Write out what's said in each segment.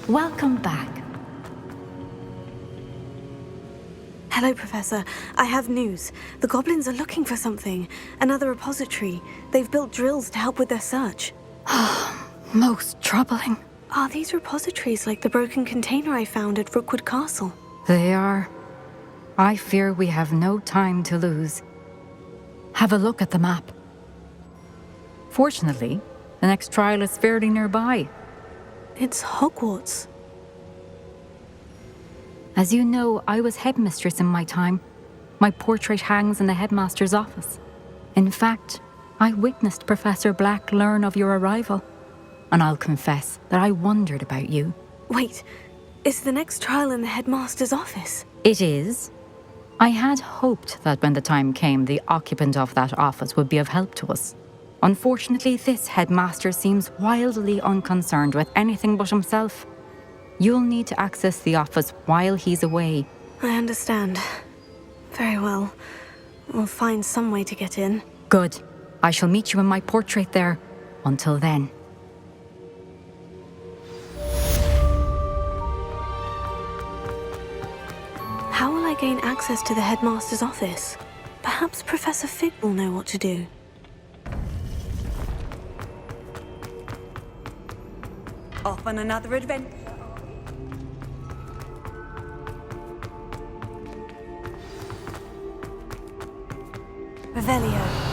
Welcome back. Hello, Professor. I have news. The goblins are looking for something. Another repository. They've built drills to help with their search. Most troubling. Are these repositories like the broken container I found at Rookwood Castle? They are. I fear we have no time to lose. Have a look at the map. Fortunately, the next trial is fairly nearby. It's Hogwarts. As you know, I was headmistress in my time. My portrait hangs in the headmaster's office. In fact, I witnessed Professor Black learn of your arrival. And I'll confess that I wondered about you. Wait, is the next trial in the headmaster's office? It is. I had hoped that when the time came, the occupant of that office would be of help to us. Unfortunately, this headmaster seems wildly unconcerned with anything but himself. You'll need to access the office while he's away. I understand. Very well. We'll find some way to get in. Good. I shall meet you in my portrait there. Until then. How will I gain access to the headmaster's office? Perhaps Professor Fig will know what to do. Off on another adventure. Revelio.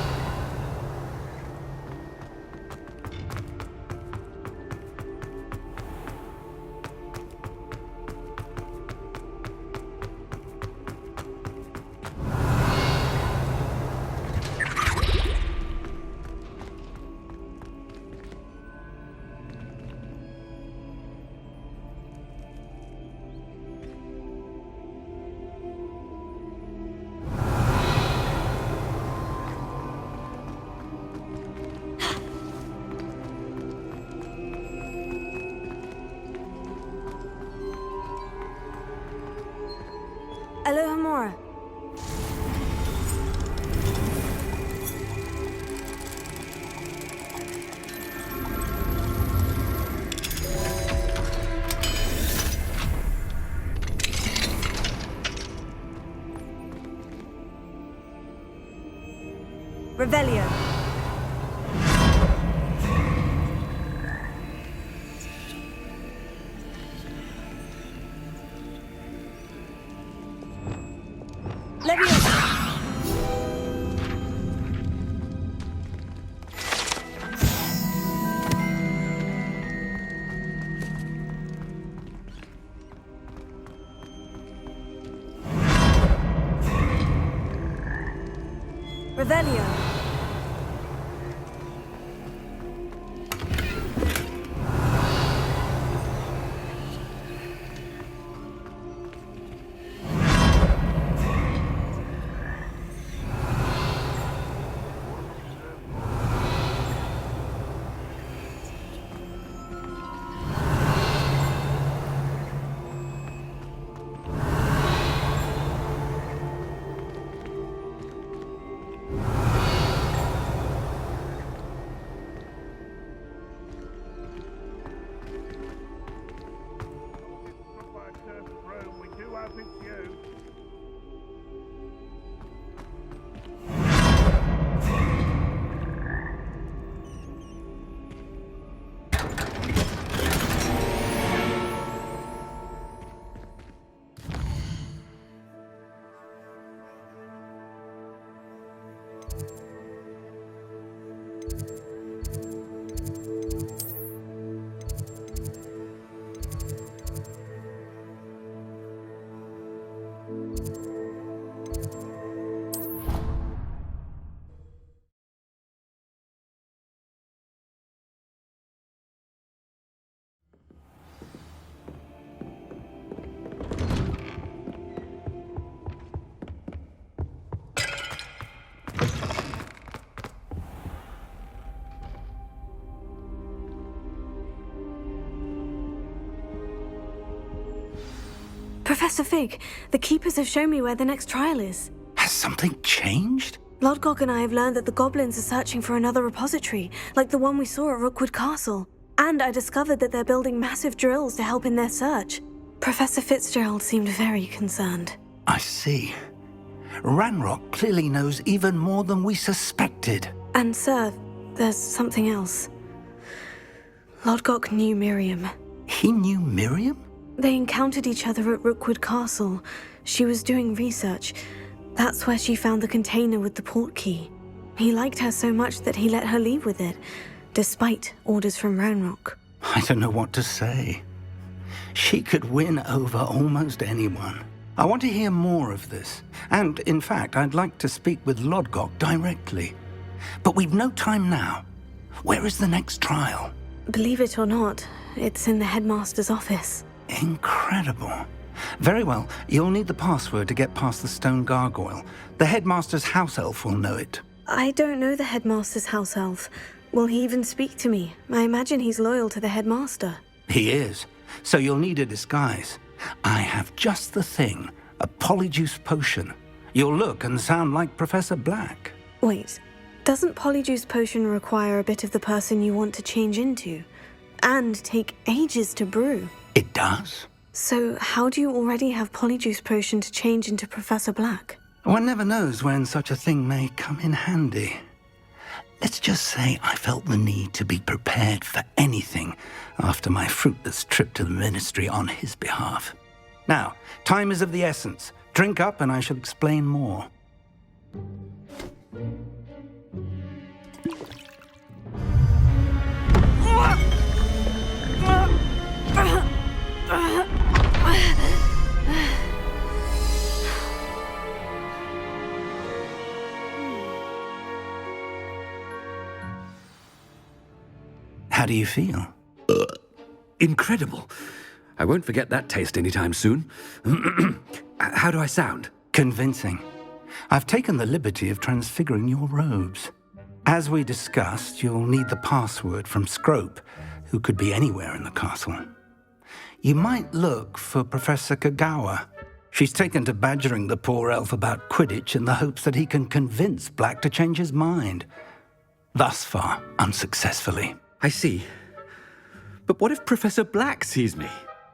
Aloha Mora. Revelio. Revelio. Professor Fig, the Keepers have shown me where the next trial is. Has something changed? Lodgok and I have learned that the goblins are searching for another repository, like the one we saw at Rookwood Castle. And I discovered that they're building massive drills to help in their search. Professor Fitzgerald seemed very concerned. I see. Ranrock clearly knows even more than we suspected. And sir, there's something else. Lodgok knew Miriam. He knew Miriam? They encountered each other at Rookwood Castle. She was doing research. That's where she found the container with the port key. He liked her so much that he let her leave with it, despite orders from Ranrock. I don't know what to say. She could win over almost anyone. I want to hear more of this. And, in fact, I'd like to speak with Lodgok directly. But we've no time now. Where is the next trial? Believe it or not, it's in the headmaster's office. Incredible. Very well, you'll need the password to get past the stone gargoyle. The headmaster's house elf will know it. I don't know the headmaster's house elf. Will he even speak to me? I imagine he's loyal to the headmaster. He is. So you'll need a disguise. I have just the thing. A Polyjuice potion. You'll look and sound like Professor Black. Wait, doesn't Polyjuice potion require a bit of the person you want to change into? And take ages to brew? It does? So how do you already have Polyjuice potion to change into Professor Black? One never knows when such a thing may come in handy. Let's just say I felt the need to be prepared for anything after my fruitless trip to the ministry on his behalf. Now, time is of the essence. Drink up and I shall explain more. How do you feel? Incredible. I won't forget that taste anytime soon. How do I sound? Convincing. I've taken the liberty of transfiguring your robes. As we discussed, you'll need the password from Scrope, who could be anywhere in the castle. You might look for Professor Kagawa. She's taken to badgering the poor elf about Quidditch in the hopes that he can convince Black to change his mind. Thus far, unsuccessfully. I see. But what if Professor Black sees me?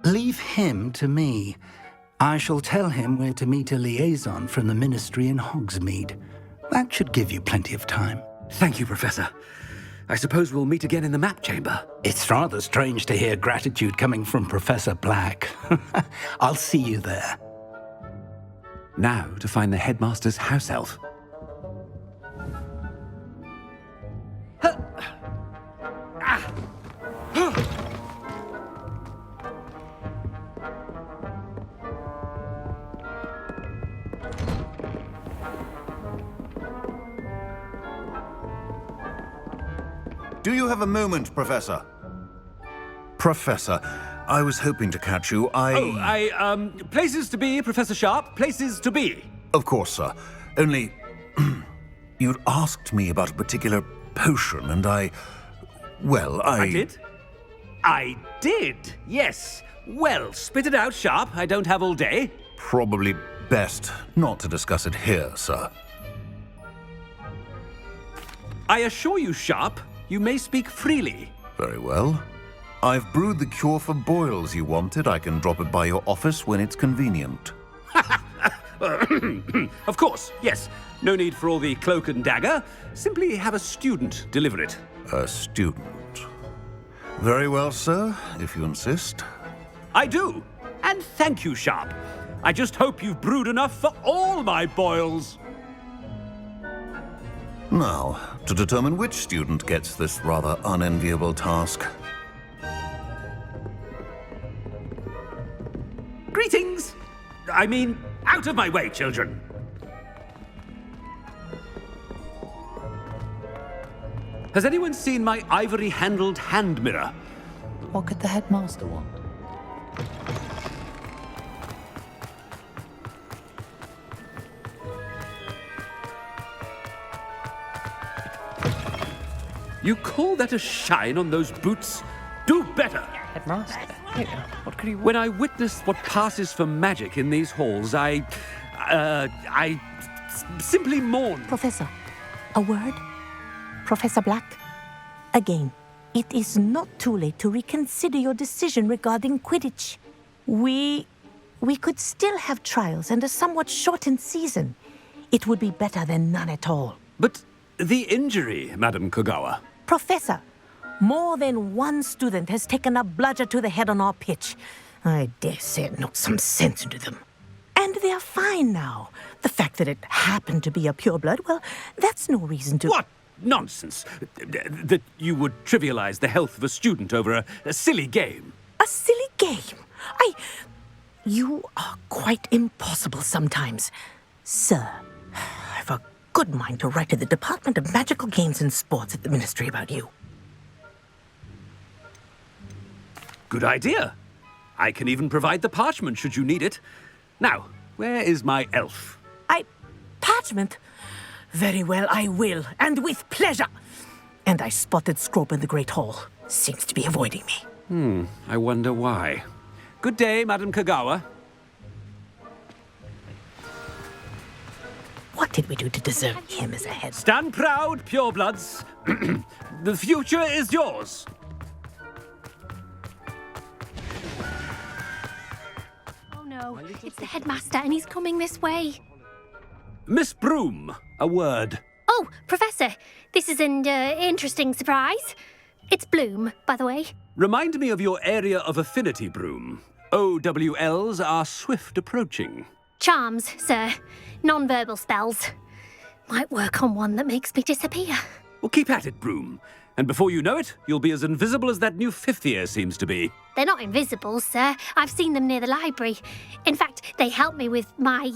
Leave him to me. I shall tell him where to meet a liaison from the ministry in Hogsmeade. That should give you plenty of time. Thank you, Professor. I suppose we'll meet again in the map chamber. It's rather strange to hear gratitude coming from Professor Black. I'll see you there. Now to find the headmaster's house elf. Do you have a moment, Professor? Professor, I was hoping to catch you. Places to be, Professor Sharp. Places to be. Of course, sir. Only, you'd asked me about a particular potion, and I did? I did, yes. Well, spit it out, Sharp. I don't have all day. Probably best not to discuss it here, sir. I assure you, Sharp, you may speak freely. Very well. I've brewed the cure for boils you wanted. I can drop it by your office when it's convenient. Of course, yes. No need for all the cloak and dagger. Simply have a student deliver it. A student. Very well, sir, if you insist. I do. And thank you, Sharp. I just hope you've brewed enough for all my boils. Now, to determine which student gets this rather unenviable task. Greetings! I mean, out of my way, children. Has anyone seen my ivory-handled hand mirror? What could the headmaster want? You call that a shine on those boots? Do better! Headmaster? What could he want? When I witness what passes for magic in these halls, I simply mourn. Professor, a word? Professor Black? Again. it is not too late to reconsider your decision regarding Quidditch. We could still have trials and a somewhat shortened season. It would be better than none at all. But the injury, Madam Kogawa. Professor, more than one student has taken a bludger to the head on our pitch. I dare say it knocked some sense into them. And they're fine now. The fact that it happened to be a pureblood, well, that's no reason to... What nonsense! That you would trivialize the health of a student over a silly game. A silly game? You are quite impossible sometimes. Sir, I've a good mind to write to the Department of Magical Games and Sports at the Ministry about you. Good idea. I can even provide the parchment should you need it. Now, where is my elf? Parchment? Very well, I will, and with pleasure. And I spotted Scrope in the Great Hall. Seems to be avoiding me. I wonder why. Good day, Madam Kogawa. What did we do to deserve him as a head? Stand proud, purebloods. The future is yours. Oh no, it's the headmaster and he's coming this way. Miss Broom, a word. Oh, Professor, this is an interesting surprise. It's Bloom, by the way. Remind me of your area of affinity, Broom. OWLs are swift approaching. Charms, sir. Non-verbal spells. Might work on one that makes me disappear. Well, keep at it, Broom. And before you know it, you'll be as invisible as that new fifth year seems to be. They're not invisible, sir. I've seen them near the library. In fact, they help me with my,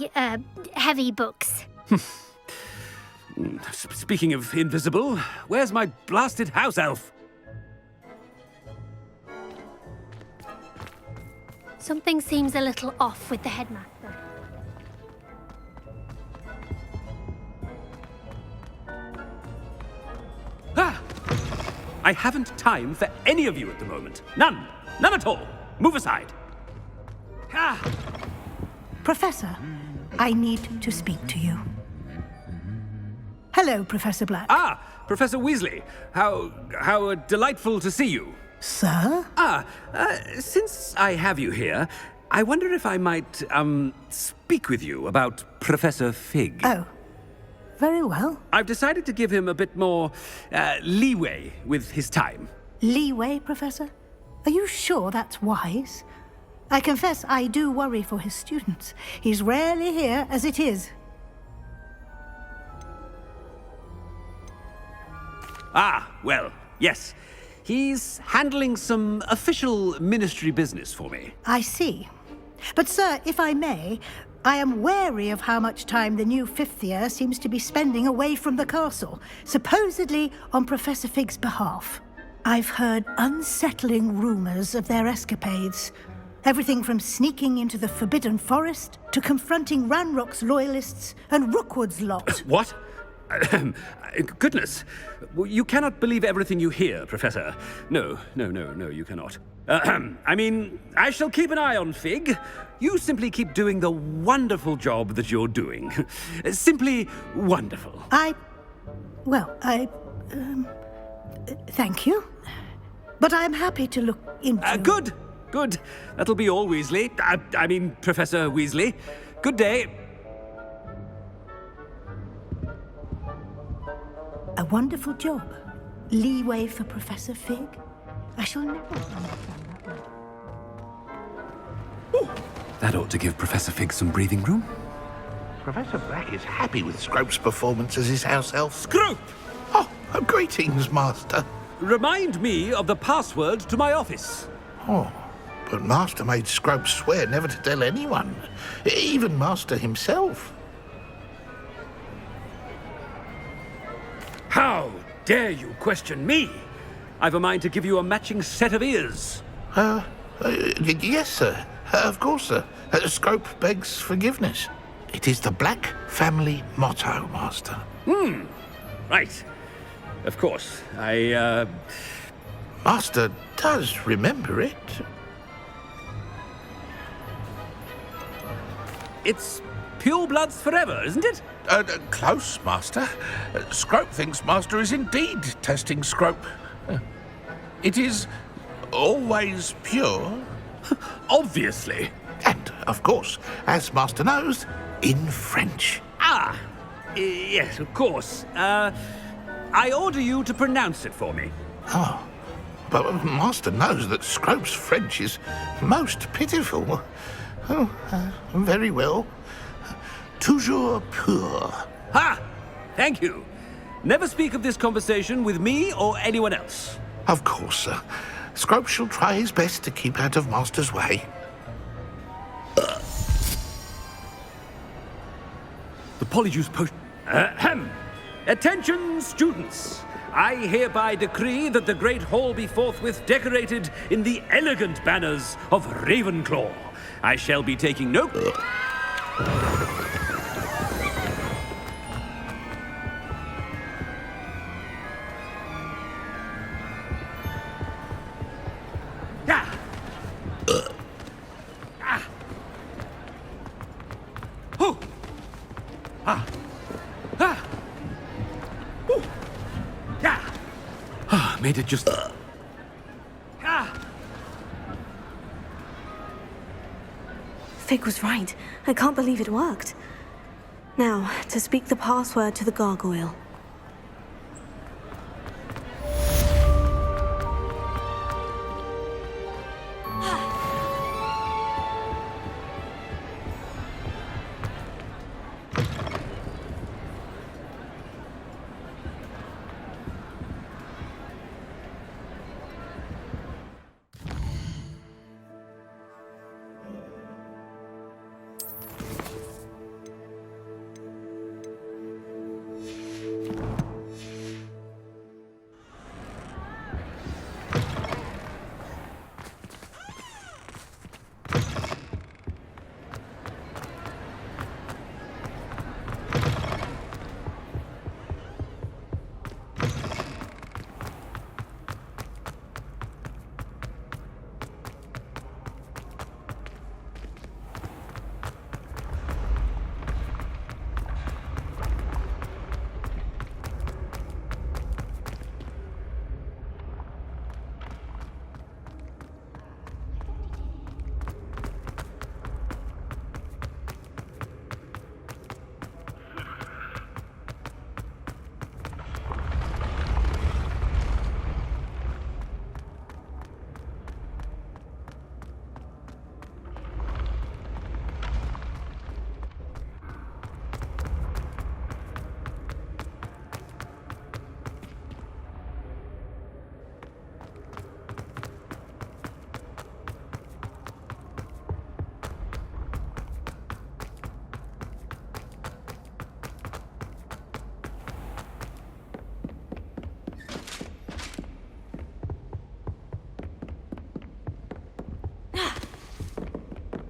heavy books. Speaking of invisible, where's my blasted house elf? Something seems a little off with the headmaster. Ah! I haven't time for any of you at the moment. None. None at all. Move aside. Ah! Professor, I need to speak to you. Hello, Professor Black. Ah, Professor Weasley. How delightful to see you. Sir? Since I have you here, I wonder if I might, speak with you about Professor Fig. Oh, very well. I've decided to give him a bit more, leeway with his time. Leeway, Professor? Are you sure that's wise? I confess I do worry for his students. He's rarely here as it is. Ah, well, yes. He's handling some official ministry business for me. I see. But, sir, if I may, I am wary of how much time the new fifth year seems to be spending away from the castle, supposedly on Professor Fig's behalf. I've heard unsettling rumors of their escapades. Everything from sneaking into the Forbidden Forest to confronting Ranrock's loyalists and Rookwood's lot. What? Goodness. You cannot believe everything you hear, Professor. No, you cannot. I mean, I shall keep an eye on Fig. You simply keep doing the wonderful job that you're doing. Simply wonderful. Thank you. But I'm happy to look into... Good. That'll be all, Weasley. I mean, Professor Weasley. Good day. A wonderful job. Leeway for Professor Fig. I shall never understand that. Ooh, that ought to give Professor Fig some breathing room. Professor Black is happy with Scrope's performance as his house elf. Scrope! Oh, greetings, Master. Remind me of the password to my office. Oh, but Master made Scrope swear never to tell anyone, even Master himself. How dare you question me? I've a mind to give you a matching set of ears. Yes, sir. Of course, sir. Scrope begs forgiveness. It is the Black family motto, Master. Right. Of course. Master does remember it. It's purebloods forever, isn't it? Close, Master. Scrope thinks Master is indeed testing Scrope. It is always pure. Obviously. And, of course, as Master knows, in French. Ah, yes, of course. I order you to pronounce it for me. Oh, but Master knows that Scrope's French is most pitiful. Oh, very well. Toujours pur. Ha! Thank you. Never speak of this conversation with me or anyone else. Of course, sir. Scrope shall try his best to keep out of Master's way. The Polyjuice potion. Ahem. Attention, students. I hereby decree that the Great Hall be forthwith decorated in the elegant banners of Ravenclaw. I shall be taking note. Made it just... Fig was right. I can't believe it worked. Now, to speak the password to the gargoyle.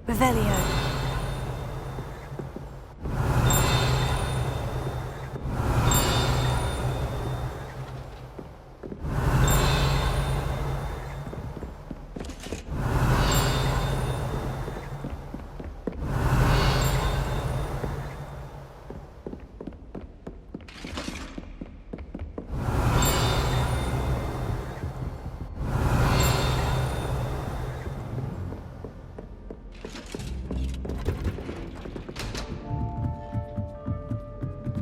Revelio.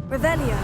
Revelio.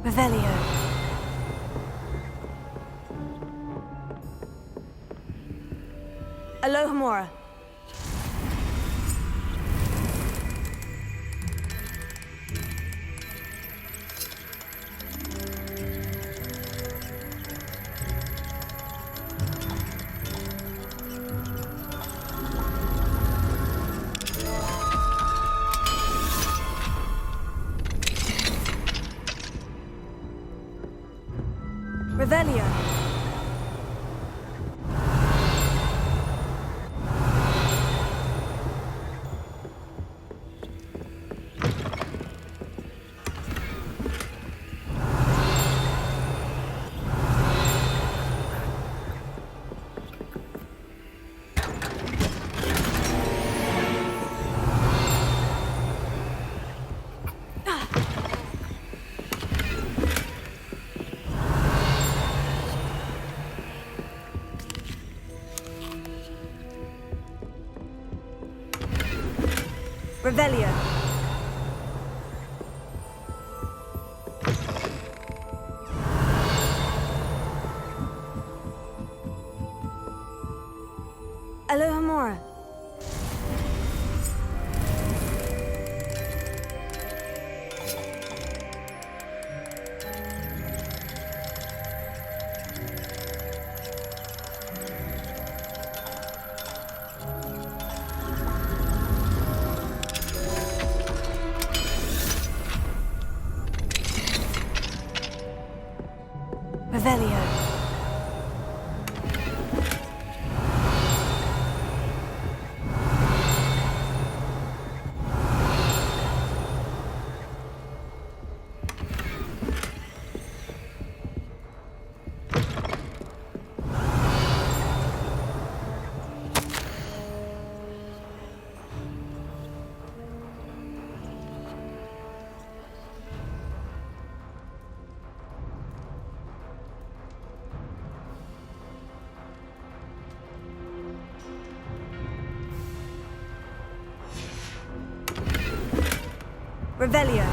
Revelio. Alohomora. Revelio. Revelio. Alohomora. Revelio. Revelio.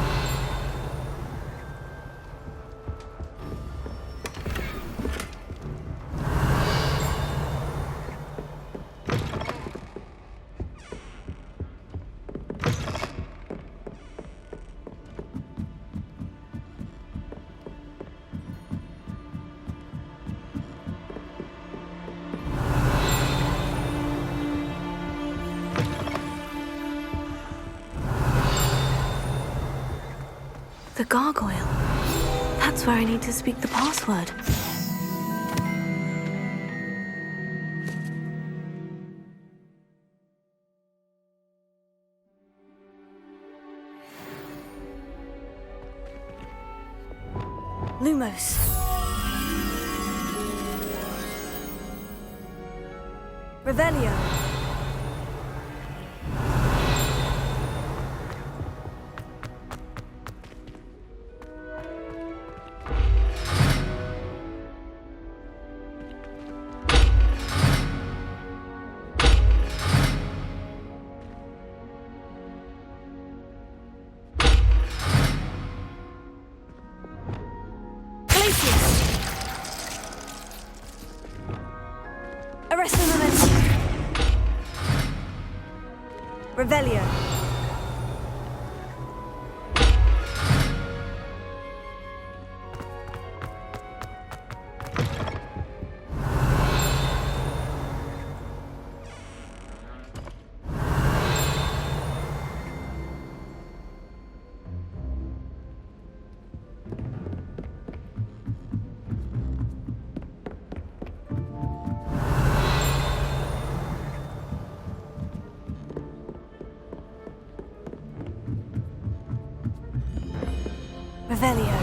The gargoyle. That's where I need to speak the password. Lumos. Revelio. Arresto momentum. Revelio. Revelio.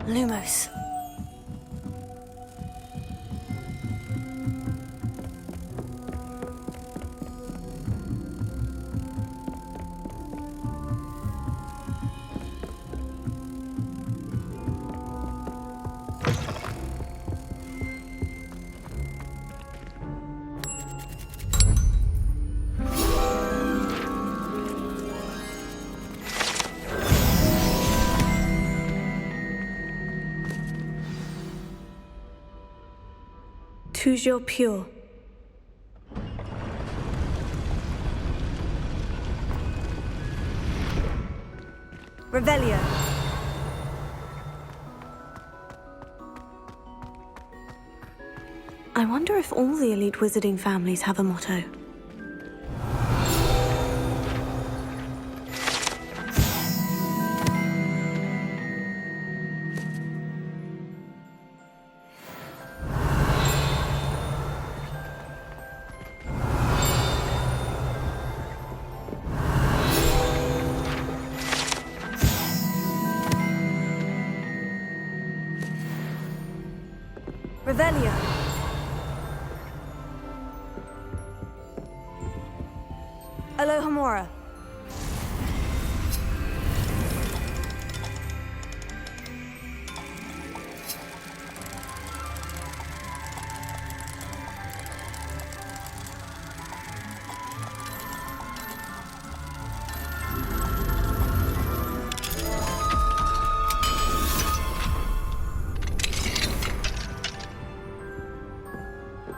Lumos. Toujours pure. Revelio. I wonder if all the elite wizarding families have a motto. Revelio. Alohomora.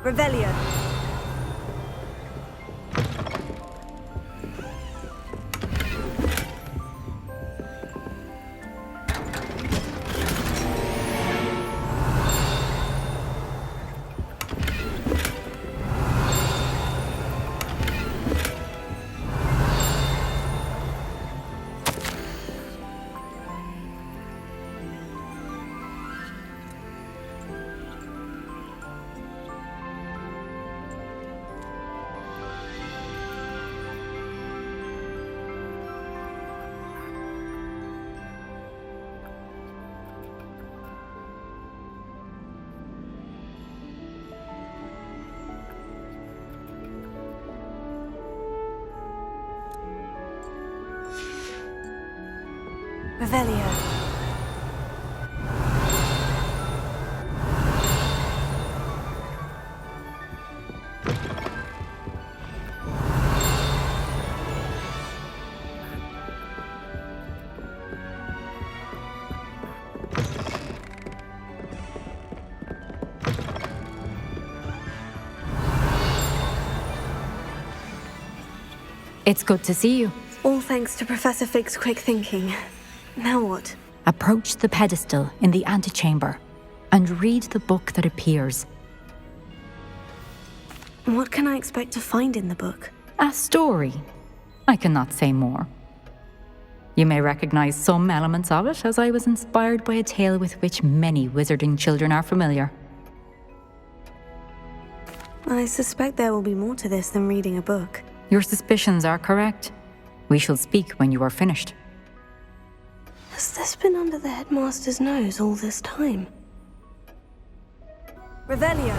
Revelio. Revelio. It's good to see you. All thanks to Professor Fig's quick thinking. Now what? Approach the pedestal in the antechamber and read the book that appears. What can I expect to find in the book? A story. I cannot say more. You may recognize some elements of it, as I was inspired by a tale with which many wizarding children are familiar. I suspect there will be more to this than reading a book. Your suspicions are correct. We shall speak when you are finished. Has this been under the headmaster's nose all this time? Revelio.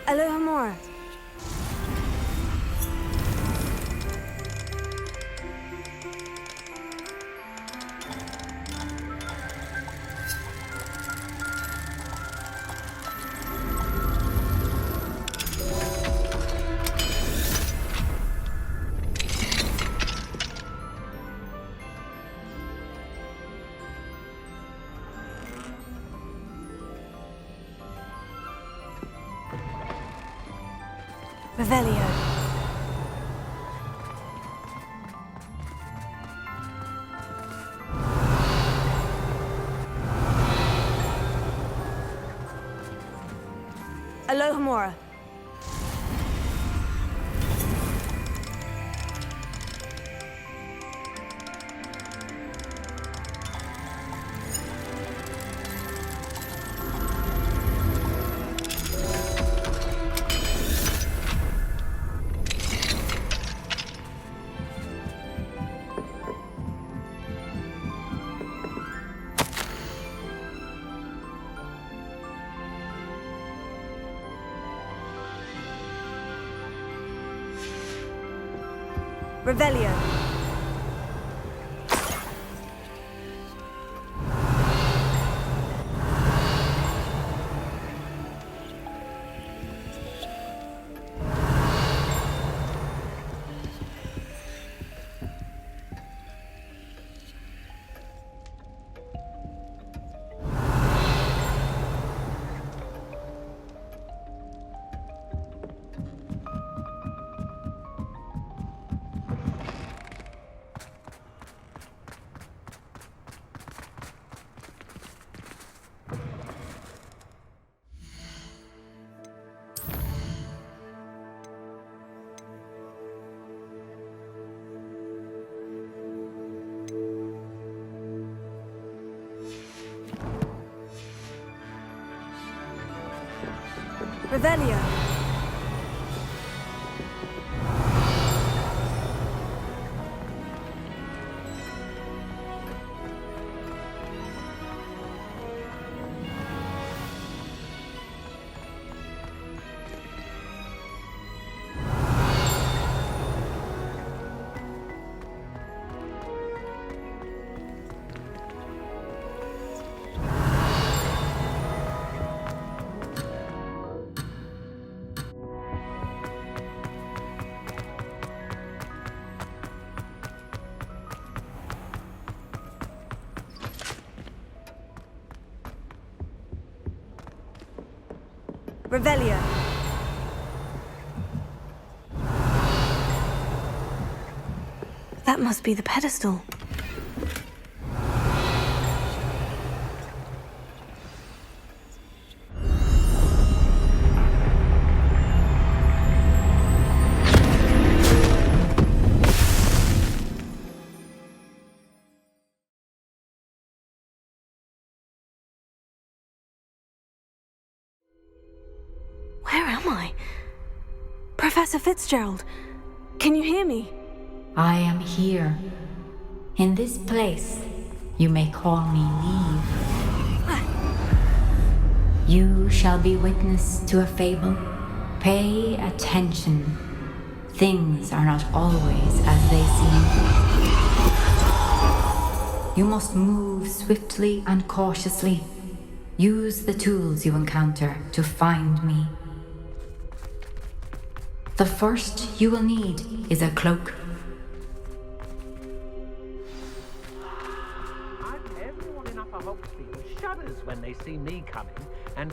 Alohomora. Revelio. Alohomora. Revelio. Revelio. Revelio. That must be the pedestal. Where am I? Professor Fitzgerald, can you hear me? I am here. In this place, you may call me Neve. You shall be witness to a fable. Pay attention. Things are not always as they seem. You must move swiftly and cautiously. Use the tools you encounter to find me. The first you will need is a cloak. Everyone in Upper Hogsfield shudders when they see me coming, and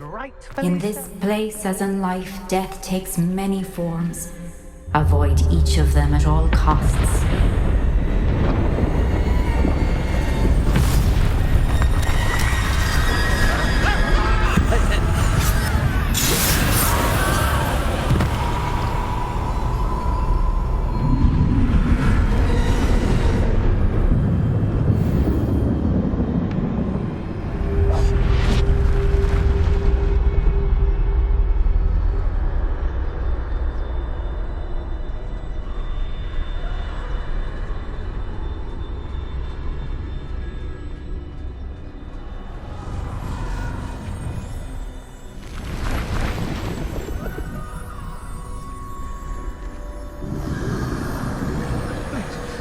In this place, as in life, death takes many forms. Avoid each of them at all costs.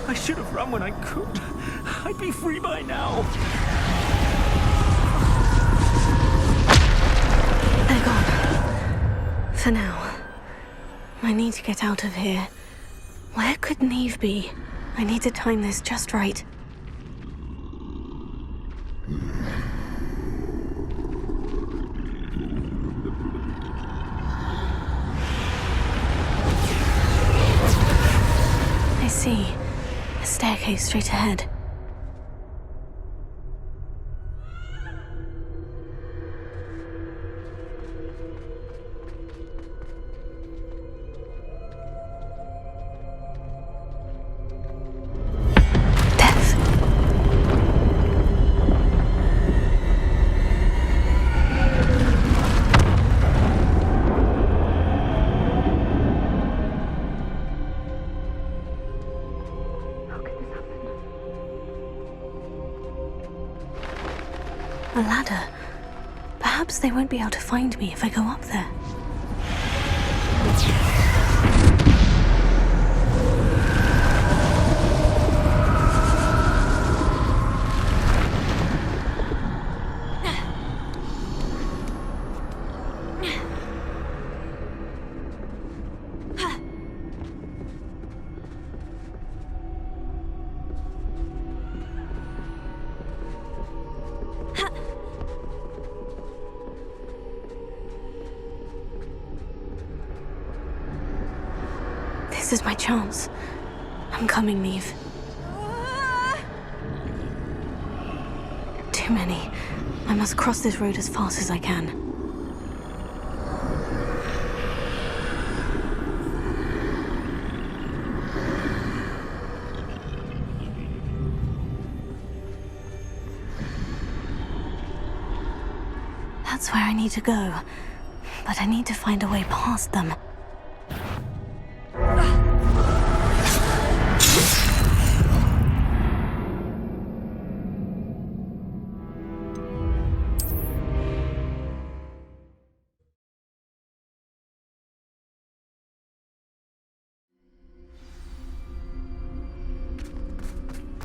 I should have run when I could. I'd be free by now. They're gone. For now. I need to get out of here. Where could Neve be? I need to time this just right. I see. A staircase straight ahead. A ladder. Perhaps they won't be able to find me if I go up there. This is my chance. I'm coming, Neve. Too many. I must cross this road as fast as I can. That's where I need to go. but I need to find a way past them.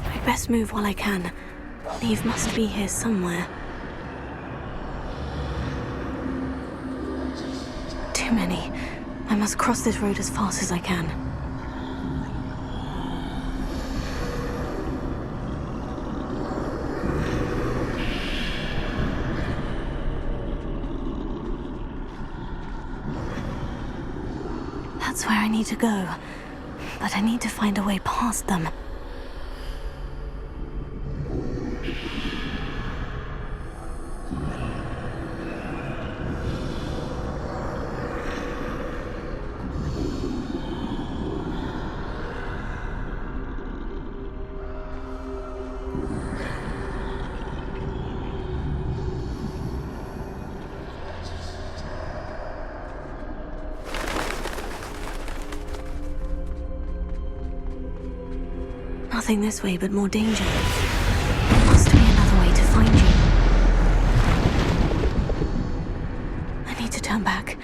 I'd best move while I can. Neve must be here somewhere. Too many. I must cross this road as fast as I can. That's where I need to go, but I need to find a way past them. Nothing this way, but more danger. There must be another way to find you. I need to turn back.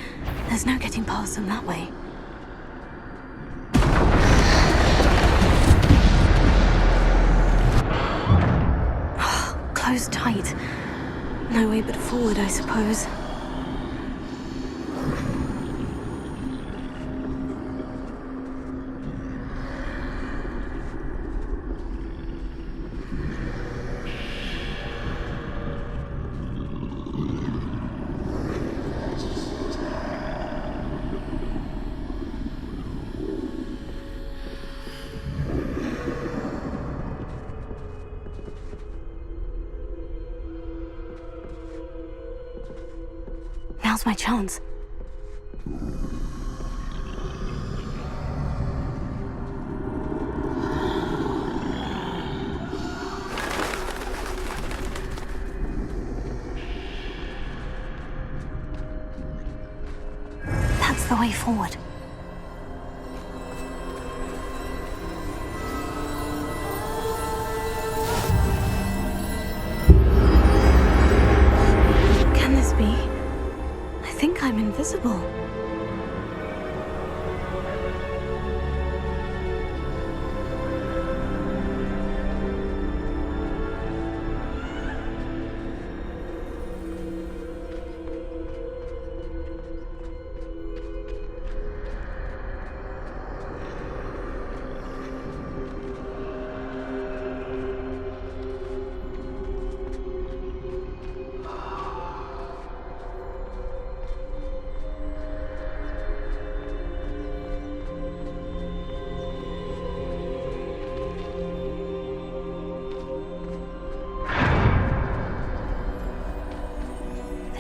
There's no getting past them that way. Closed tight. No way but forward, I suppose. Now's my chance. That's the way forward. Can this be? I think I'm invisible.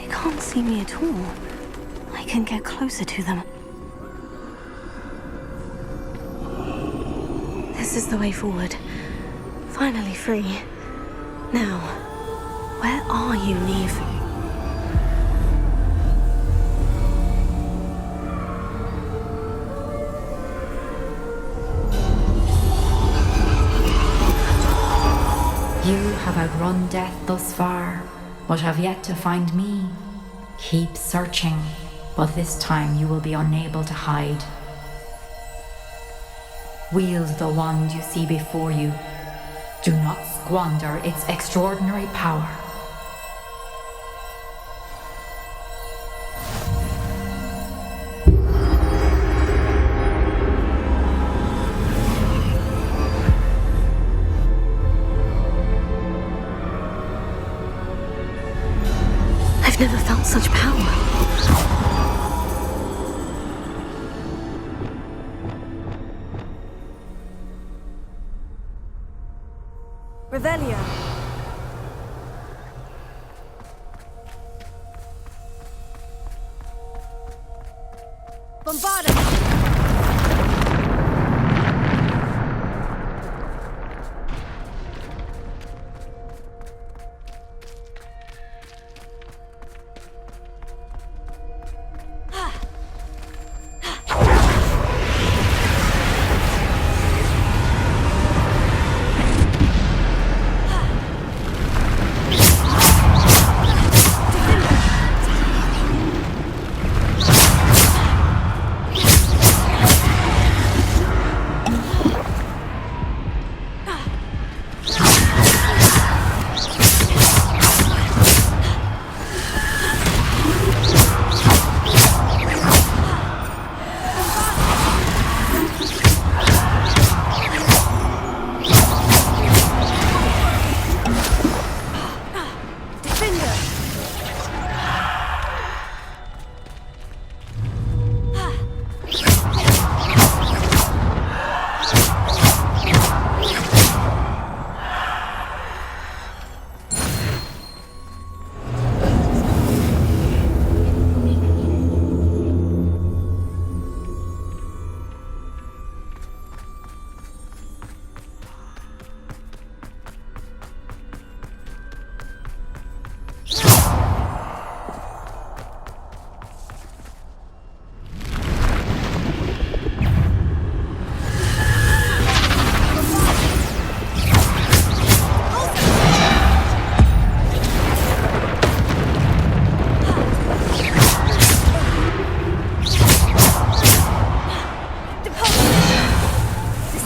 Can't see me at all. I can get closer to them. This is the way forward. Finally free. Now, where are you, Neve? You have outrun death thus far, but have yet to find me. Keep searching, but this time you will be unable to hide. Wield the wand you see before you. Do not squander its extraordinary power. I've never felt such power. Revelio. Bombardum.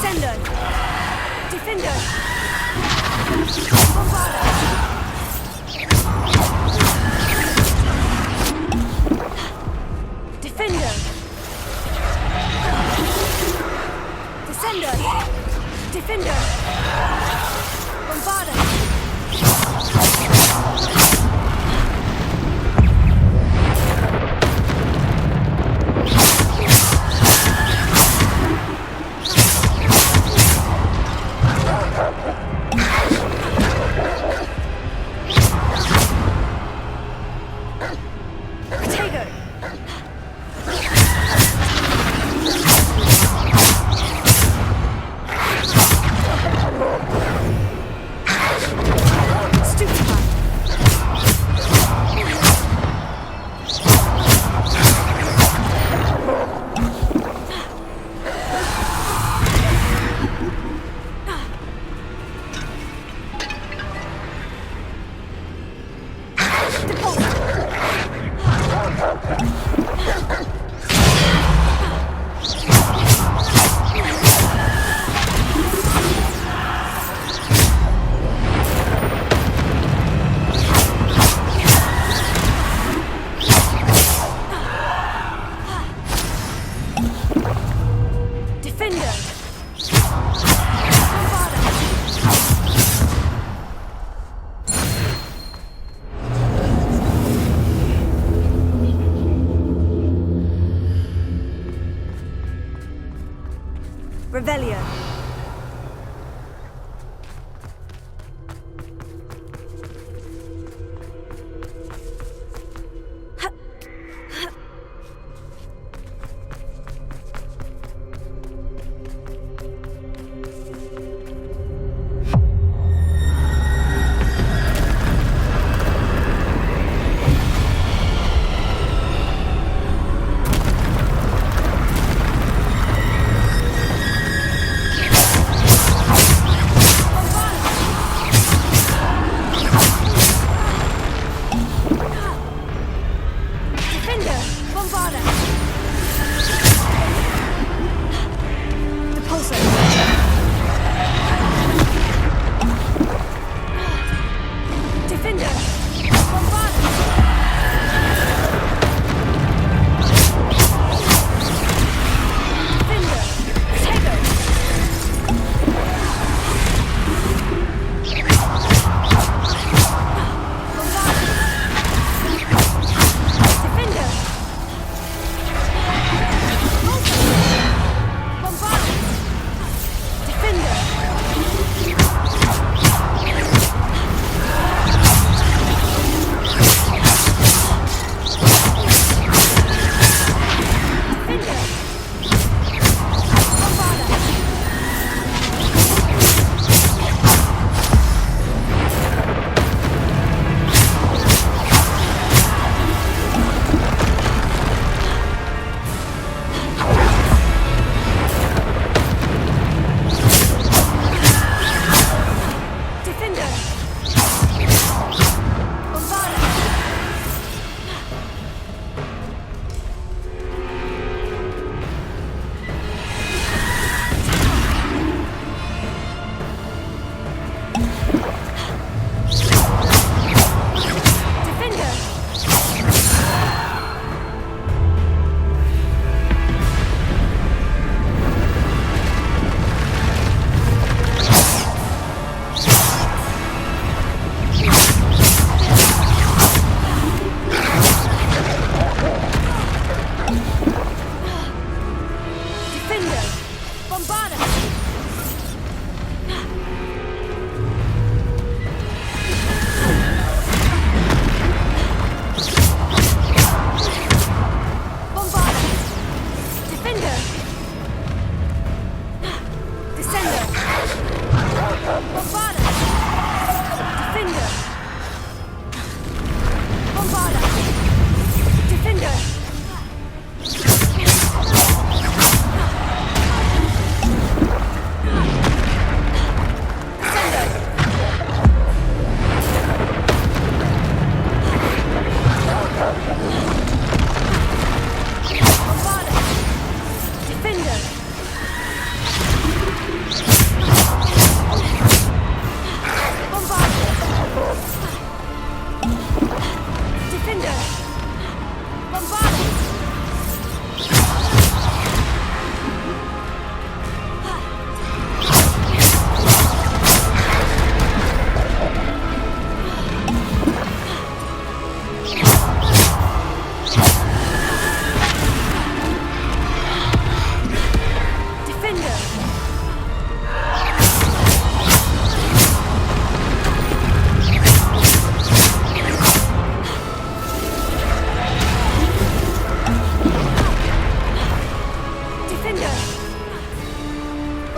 Descendo. Defendo. Bombarda. Defendo. Descendo. Defendo. Bombarda. Revelio.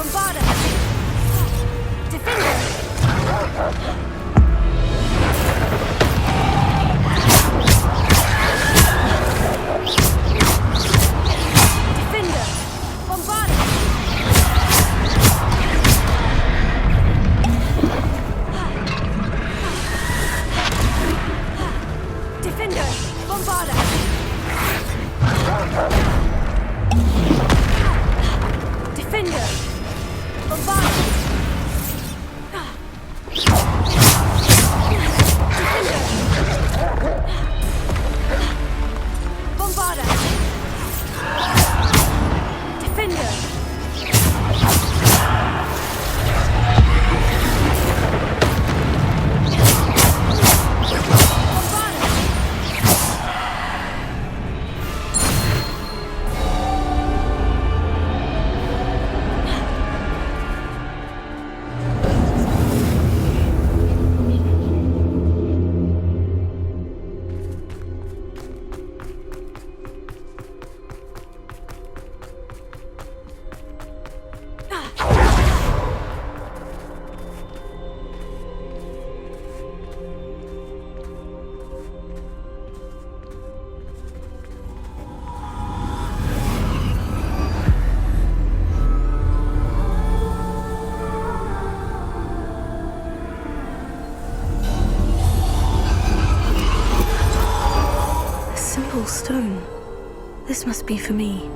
Bombarda! Defender! Defender! Bombarda! Defender! Bombarda! Defender! Bombarda! Bombarda! Defender! Simple stone. This must be for me.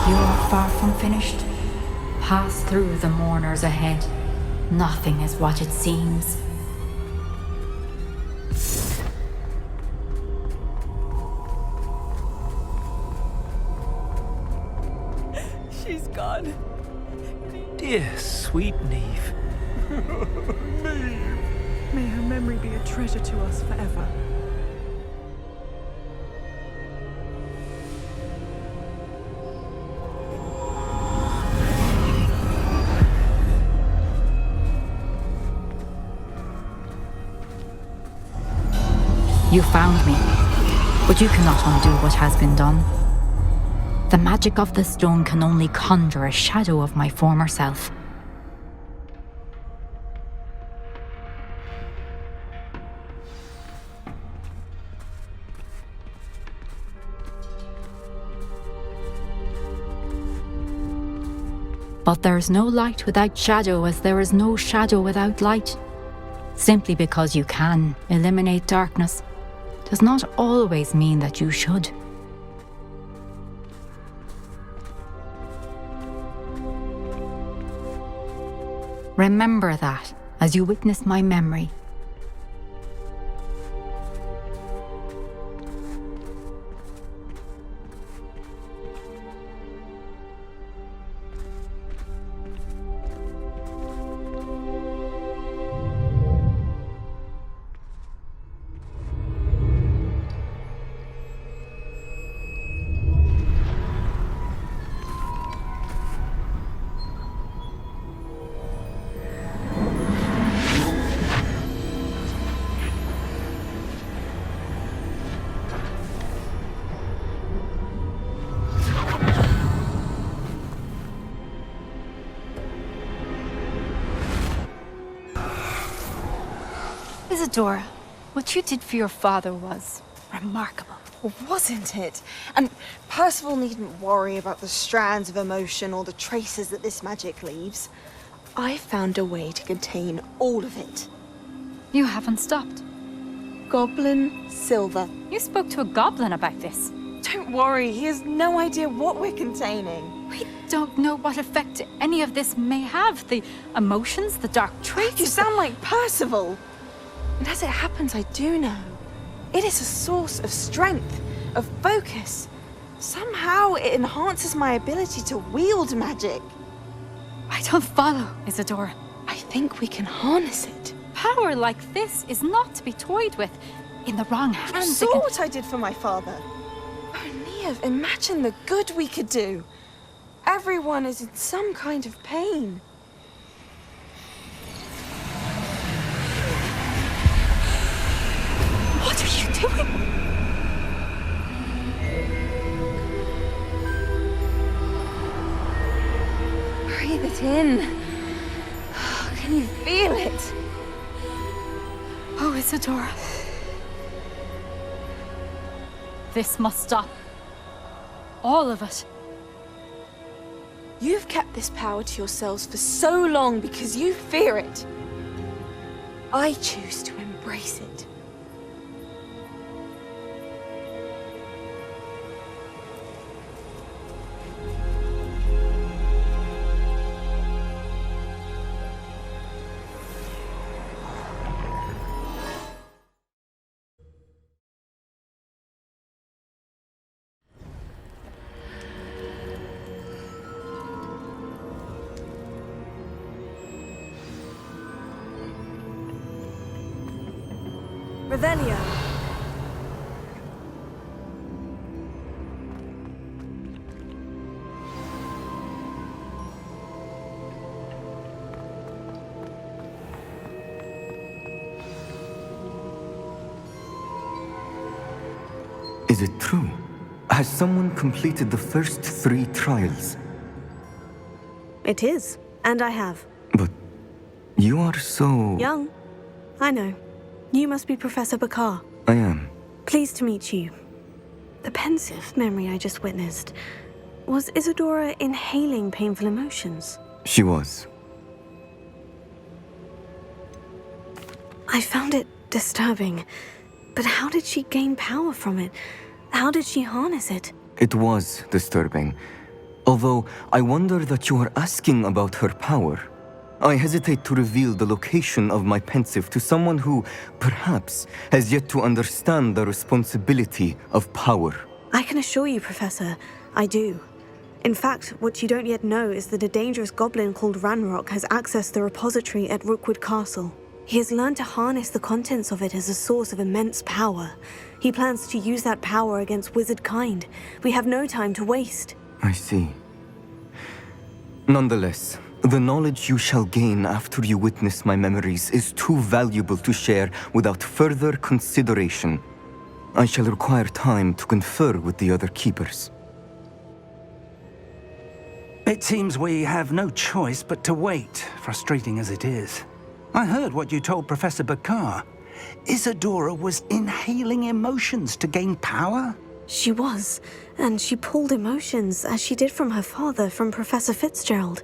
You are far from finished. Pass through the mourners ahead. Nothing is what it seems. She's gone. Dear sweet Neve. May her memory be a treasure to us forever. You found me, but you cannot undo what has been done. The magic of the stone can only conjure a shadow of my former self. But there is no light without shadow, as there is no shadow without light. Simply because you can eliminate darkness does not always mean that you should. Remember that as you witness my memory. Isadora, what you did for your father was remarkable. Well, wasn't it? And Percival needn't worry about the strands of emotion or the traces that this magic leaves. I found a way to contain all of it. You haven't stopped. Goblin Silver. You spoke to a goblin about this. Don't worry, he has no idea what we're containing. We don't know what effect any of this may have. The emotions, the dark traits. You sound like Percival. And as it happens, I do know. It is a source of strength, of focus. Somehow it enhances my ability to wield magic. I don't follow, Isadora. I think we can harness it. Power like this is not to be toyed with. In the wrong You hands, saw what I did for my father. Oh, Neve, imagine the good we could do. Everyone is in some kind of pain. What are you doing? Breathe it in. Can you feel it? Oh, Isadora. This must stop. All of it. You've kept this power to yourselves for so long because you fear it. I choose to embrace it. Revelio. Is it true? Has someone completed the first 3 trials? It is, and I have. But you are so... Young. I know. You must be Professor Bakar. I am. Pleased to meet you. The pensive memory I just witnessed. Was Isadora inhaling painful emotions? She was. I found it disturbing. But how did she gain power from it? How did she harness it? It was disturbing. Although, I wonder that you are asking about her power. I hesitate to reveal the location of my pensive to someone who, perhaps, has yet to understand the responsibility of power. I can assure you, Professor, I do. In fact, what you don't yet know is that a dangerous goblin called Ranrock has accessed the repository at Rookwood Castle. He has learned to harness the contents of it as a source of immense power. He plans to use that power against wizard kind. We have no time to waste. I see. Nonetheless, the knowledge you shall gain after you witness my memories is too valuable to share without further consideration. I shall require time to confer with the other keepers. It seems we have no choice but to wait, frustrating as it is. I heard what you told Professor Bakar. Isadora was inhaling emotions to gain power? She was, and she pulled emotions, as she did from her father, from Professor Fitzgerald,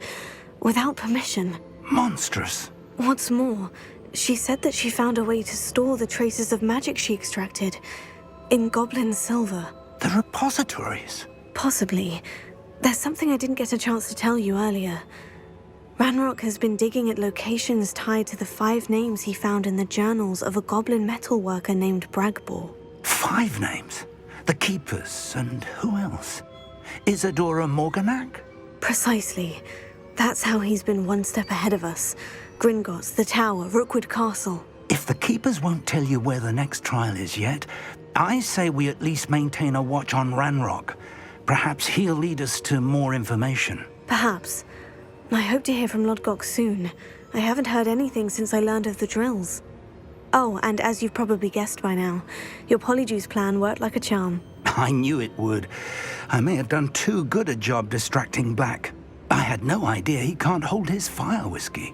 without permission. Monstrous. What's more, she said that she found a way to store the traces of magic she extracted in goblin silver. The repositories? Possibly. There's something I didn't get a chance to tell you earlier. Ranrock has been digging at locations tied to the 5 names he found in the journals of a goblin metalworker named Bragbor. 5 names? The Keepers, and who else? Isadora Morganac? Precisely. That's how he's been one step ahead of us. Gringotts, the Tower, Rookwood Castle. If the Keepers won't tell you where the next trial is yet, I say we at least maintain a watch on Ranrock. Perhaps he'll lead us to more information. Perhaps. I hope to hear from Lodgok soon. I haven't heard anything since I learned of the drills. Oh, and as you've probably guessed by now, your Polyjuice plan worked like a charm. I knew it would. I may have done too good a job distracting Black. I had no idea he can't hold his fire whiskey.